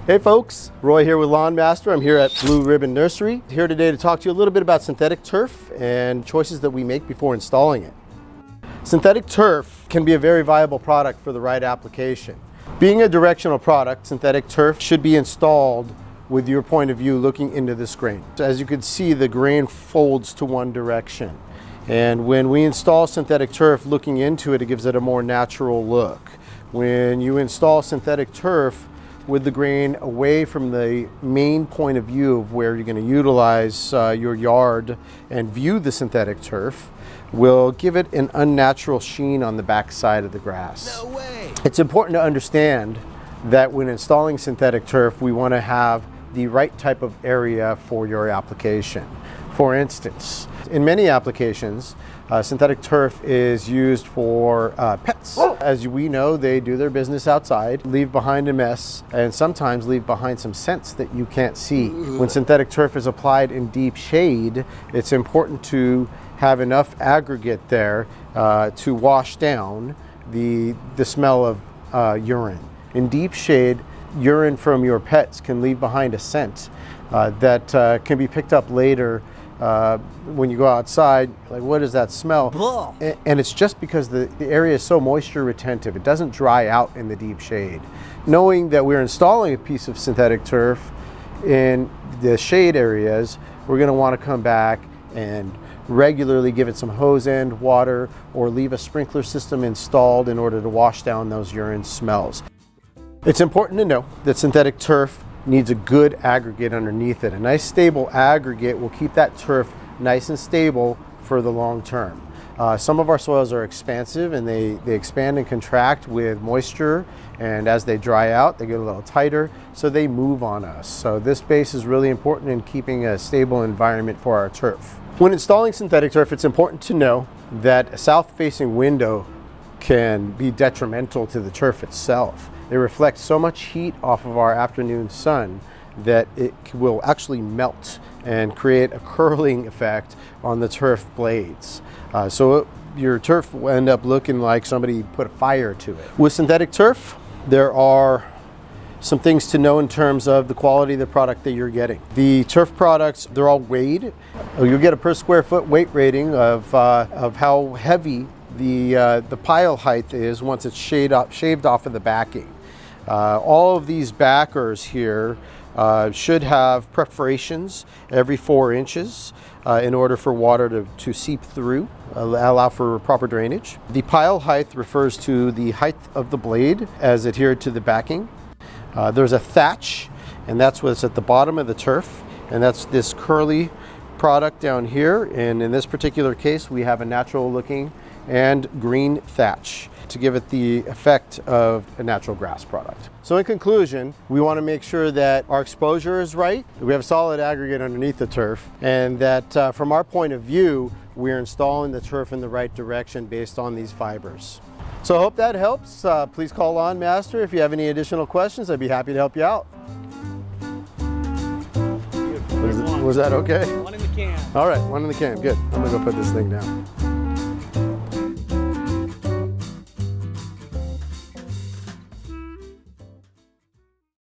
Hey folks, Roy here with Lawn Master. I'm here at Blue Ribbon Nursery. Here today to talk to you a little bit about synthetic turf and choices that we make before installing it. Synthetic turf can be a very viable product for the right application. Being a directional product, synthetic turf should be installed with your point of view looking into this grain. As you can see, the grain folds to one direction. And when we install synthetic turf looking into it, it gives it a more natural look. When you install synthetic turf with the grain away from the main point of view of where you're going to utilize your yard and view the synthetic turf, will give it an unnatural sheen on the back side of the grass. No way! It's important to understand that when installing synthetic turf, we want to have the right type of area for your application. For instance, in many applications, synthetic turf is used for pets. As we know, they do their business outside, leave behind a mess, and sometimes leave behind some scents that you can't see. When synthetic turf is applied in deep shade, it's important to have enough aggregate there to wash down the smell of urine. In deep shade, urine from your pets can leave behind a scent that can be picked up later when you go outside. Like, what is that smell? And it's just because the area is so moisture retentive. It doesn't dry out in the deep shade. Knowing that we're installing a piece of synthetic turf in the shade areas, we're going to want to come back and regularly give it some hose end water or leave a sprinkler system installed in order to wash down those urine smells. It's important to know that synthetic turf needs a good aggregate underneath it. A nice stable aggregate will keep that turf nice and stable for the long term. Some of our soils are expansive and they expand and contract with moisture, and as they dry out they get a little tighter, so they move on us. So this base is really important in keeping a stable environment for our turf. When installing synthetic turf, it's important to know that a south-facing window can be detrimental to the turf itself. It reflects so much heat off of our afternoon sun that it will actually melt and create a curling effect on the turf blades. Your turf will end up looking like somebody put a fire to it. With synthetic turf, there are some things to know in terms of the quality of the product that you're getting. The turf products, they're all weighed. You'll get a per square foot weight rating of how heavy the pile height is once it's shaved off of the backing. All of these backers here should have perforations every 4 inches in order for water to seep through, allow for proper drainage. The pile height refers to the height of the blade as adhered to the backing. There's a thatch, and that's what's at the bottom of the turf, and that's this curly product down here. And in this particular case, we have a natural looking and green thatch to give it the effect of a natural grass product. So in conclusion, we want to make sure that our exposure is right, that we have solid aggregate underneath the turf, and that from our point of view, we're installing the turf in the right direction based on these fibers. So I hope that helps. Please call Lawn Master if you have any additional questions. I'd be happy to help you out. Was that okay? One in the can. All right, one in the can. Good. I'm gonna go put this thing down.